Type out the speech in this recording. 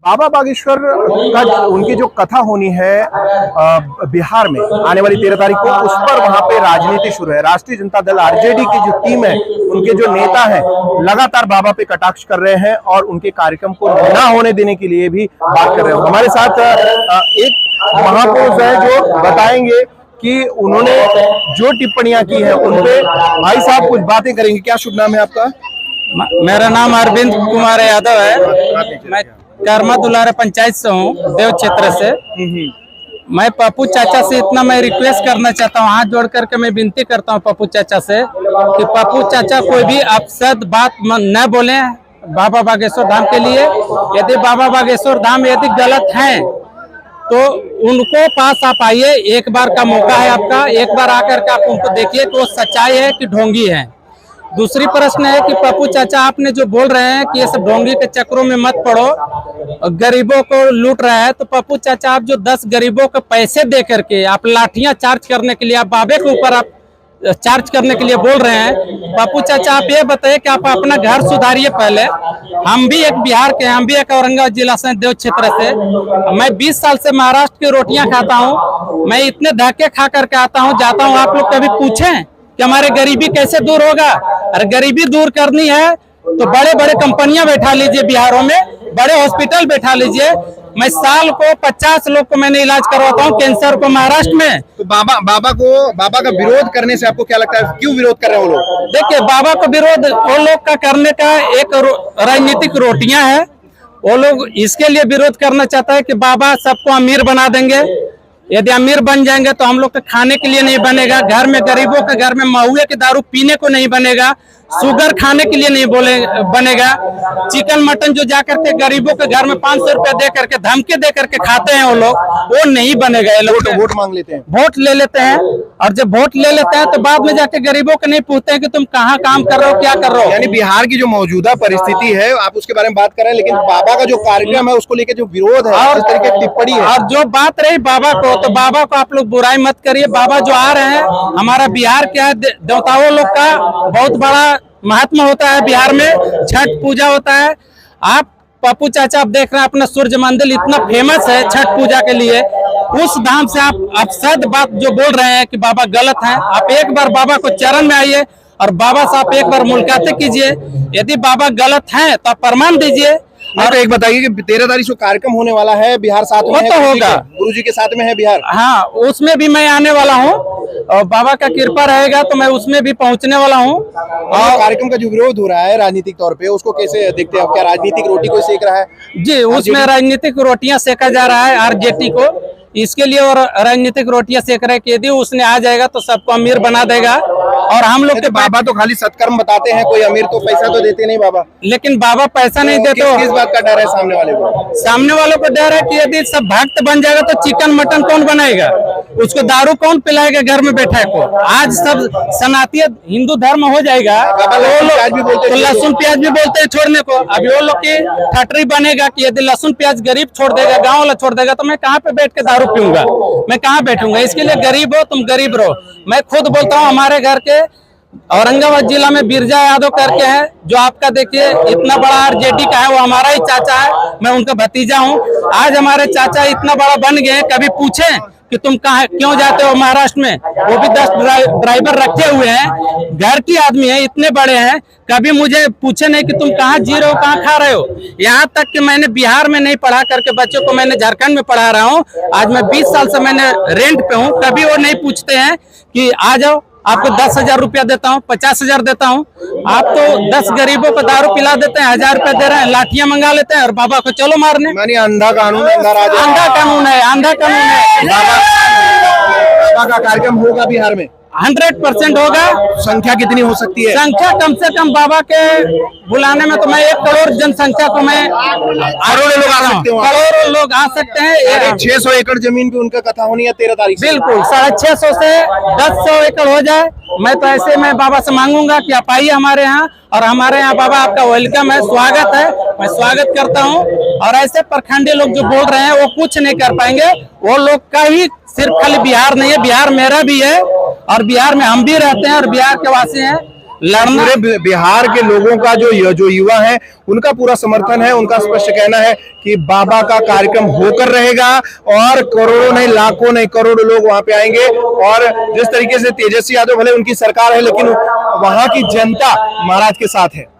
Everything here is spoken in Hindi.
बाबा बागेश्वर का उनकी जो कथा होनी है बिहार में आने वाली 13 तारीख को, उस पर वहां पे राजनीति शुरू है। राष्ट्रीय जनता दल आरजेडी की जो टीम है, उनके जो नेता हैं, लगातार बाबा पे कटाक्ष कर रहे हैं और उनके कार्यक्रम को ना होने देने के लिए भी बात कर रहे हैं। हमारे साथ एक महापुरुष है जो बताएंगे कि उन्होंने जो टिप्पणियां की है उन पे भाई साहब कुछ बातें करेंगे। क्या शुभ नाम है आपका? मेरा नाम अरविंद कुमार यादव है। मैं कर्मा दुलारा पंचायत से हूँ, देव क्षेत्र से। मैं पप्पू चाचा से इतना मैं रिक्वेस्ट करना चाहता हूँ, हाथ जोड़ करके मैं विनती करता हूँ पप्पू चाचा से कि पप्पू चाचा कोई भी अपशब्द बात न बोले बाबा बागेश्वर धाम के लिए। यदि बाबा बागेश्वर धाम यदि गलत है तो उनको पास आप आइए, एक बार का मौका है आपका, एक बार आकर के आप उनको देखिए कि वो सच्चाई है कि ढोंगी है। दूसरी प्रश्न है कि पप्पू चाचा आपने जो बोल रहे हैं कि ये सब ढोंगी के चक्रों में मत पड़ो, गरीबों को लूट रहा है, तो पप्पू चाचा आप जो 10 गरीबों को पैसे दे करके आप लाठियां चार्ज करने के लिए, आप बाबे के ऊपर आप चार्ज करने के लिए बोल रहे हैं। पप्पू चाचा आप ये बताइए कि आप अपना घर सुधारिए पहले। हम भी एक बिहार के, हम भी एक औरंगाबाद जिला से, देव क्षेत्र से। मैं 20 साल से महाराष्ट्र की रोटियां खाता हूं। मैं इतने धक्के खा करके आता हूं, जाता हूं। आप लोग कभी पूछें कि हमारे गरीबी कैसे दूर होगा? अरे गरीबी दूर करनी है तो बड़े बड़े कंपनियां बैठा लीजिए, बिहारों में बड़े हॉस्पिटल बैठा लीजिए। मैं साल को 50 लोग को मैंने इलाज करवाता हूँ, कैंसर को, महाराष्ट्र में। तो बाबा का विरोध करने से आपको क्या लगता है, क्यों विरोध कर रहे हैं वो लोग? देखिए, बाबा को विरोध वो लोग का करने का एक राजनीतिक रोटियां है। वो लोग इसके लिए विरोध करना चाहता है कि बाबा सबको अमीर बना देंगे। यदि अमीर बन जाएंगे तो हम लोग के खाने के लिए नहीं बनेगा, घर में गरीबों के घर में महुए के दारू पीने को नहीं बनेगा, शुगर खाने के लिए नहीं बनेगा। चिकन मटन जो जाकर के गरीबों के घर में 500 रुपया दे करके, धमकी दे करके खाते हैं वो लोग, वो नहीं बनेगा। वोट मांग लेते हैं, वोट ले लेते हैं, और जब वोट ले लेते हैं तो बाद में जाके गरीबों को नहीं पूछते हैं कि तुम कहाँ काम कर रहे हो, क्या कर रहे हो। यानी बिहार की जो मौजूदा परिस्थिति है, आप उसके बारे में बात कर रहे हैं, लेकिन बाबा का जो कार्यक्रम है उसको लेकर जो विरोध है और इस तरीके की टिप्पणी है। और जो बात रही बाबा को, तो बाबा को आप लोग बुराई मत करिए। बाबा जो आ रहे हैं, हमारा बिहार क्या है, देवताओं लोग का बहुत बड़ा महत्व होता है बिहार में, छठ पूजा होता है। आप पप्पू चाचा आप देख रहे हैं, अपना सूर्य मंदिर इतना फेमस है छठ पूजा के लिए। उस धाम से आप अपशब्द बात जो बोल रहे हैं कि बाबा गलत है, आप एक बार बाबा को चरण में आइए और बाबा से आप एक बार मुलाकात कीजिए। यदि बाबा गलत हैं तो आप प्रमाण दीजिए। और एक बताइए कि 13 तारीख को कार्यक्रम होने वाला है, बिहार साथ में तो होगा, गुरुजी के साथ में है बिहार। हाँ, उसमें भी मैं आने वाला हूँ और बाबा का कृपा रहेगा तो मैं उसमें भी पहुँचने वाला हूँ। और कार्यक्रम का जो विरोध हो रहा है राजनीतिक तौर पे, उसको कैसे देखते हैं? क्या राजनीतिक रोटी कोई सेक रहा है? जी, उसमें राजनीतिक रोटियां सेका जा रहा है आरजेडी को, इसके लिए। और राजनीतिक रोटियां सेक रहे कि यदि उसने आ जाएगा तो सबको अमीर बना देगा। और हम लोग के बाबा तो खाली सत्कर्म बताते हैं, कोई अमीर तो पैसा तो देते नहीं बाबा। लेकिन बाबा पैसा नहीं देते। किस बात का डर है सामने वाले को? सामने वालों को डर है कि यदि सब भक्त बन जाएगा तो चिकन मटन कौन बनाएगा, उसको दारू कौन पिलाएगा घर में बैठा को। आज सब सनातनीय हिंदू धर्म हो जाएगा तो लहसुन प्याज भी बोलते हैं छोड़ने को। अभी वो लोग की फैक्ट्री बनेगा कि यदि लहसुन प्याज गरीब छोड़ देगा, गाँव वाला छोड़ देगा, तो मैं कहाँ पे बैठ के दारू पीऊंगा, मैं कहाँ बैठूंगा? इसके लिए गरीब हो तुम, गरीब रहो। मैं खुद बोलता हूँ, हमारे घर के औरंगाबाद जिला में बिरजा यादव करके है, जो आपका देखिए इतना बड़ा आरजेडी का है, वो हमारा ही चाचा है, मैं उनका भतीजा हूँ। आज हमारे चाचा इतना बड़ा बन गए, कभी पूछे कि तुम कहाँ क्यों जाते हो महाराष्ट्र में? वो भी 10 ड्राइवर रखे हुए हैं, घर की आदमी है, इतने बड़े हैं, कभी मुझे पूछे नहीं कि तुम कहाँ जी रहे हो, कहाँ खा रहे हो। यहाँ तक कि मैंने बिहार में नहीं पढ़ा करके बच्चों को मैंने झारखंड में पढ़ा रहा हूँ। आज मैं 20 साल से मैंने रेंट पे हूँ, कभी वो नहीं पूछते हैं कि आ जाओ आपको 10,000 रुपया देता हूँ, 50,000 देता हूँ। आप तो 10 गरीबों को दारू पिला देते हैं, 1000 रुपया दे रहे हैं, लाठियां मंगा लेते हैं और बाबा को चलो मारने। मानिए अंधा कानून है, अंधा कानून है, अंधा कानून है। बाबा का कार्यक्रम होगा बिहार में 100% होगा। संख्या कितनी हो सकती है? संख्या कम से कम बाबा के बुलाने में तो मैं 1 करोड़ जनसंख्या को मैं करोड़ों लोग आ सकते हैं, करोड़ों लोग आ सकते हैं। 600 एकड़ जमीन पे उनका कथा होनी है 13 तारीख। बिल्कुल, 650 से 1000 एकड़ हो जाए। मैं तो ऐसे मैं बाबा से मांगूंगा कि आप आइए हमारे यहाँ, और हमारे यहाँ बाबा आपका वेलकम है, स्वागत है, मैं स्वागत करता हूँ। और ऐसे प्रखंडी लोग जो बोल रहे हैं वो कुछ नहीं कर पाएंगे। वो लोग का ही सिर्फ खाली बिहार नहीं है, बिहार मेरा भी है और बिहार में हम भी रहते हैं और बिहार के वासी हैं। लड़ना पूरे बिहार के लोगों का जो युवा है उनका पूरा समर्थन है। उनका स्पष्ट कहना है कि बाबा का कार्यक्रम होकर रहेगा और करोड़ों नहीं, लाखों नहीं, करोड़ों लोग वहां पे आएंगे। और जिस तरीके से तेजस्वी यादव, भले उनकी सरकार है लेकिन वहां की जनता महाराज के साथ है।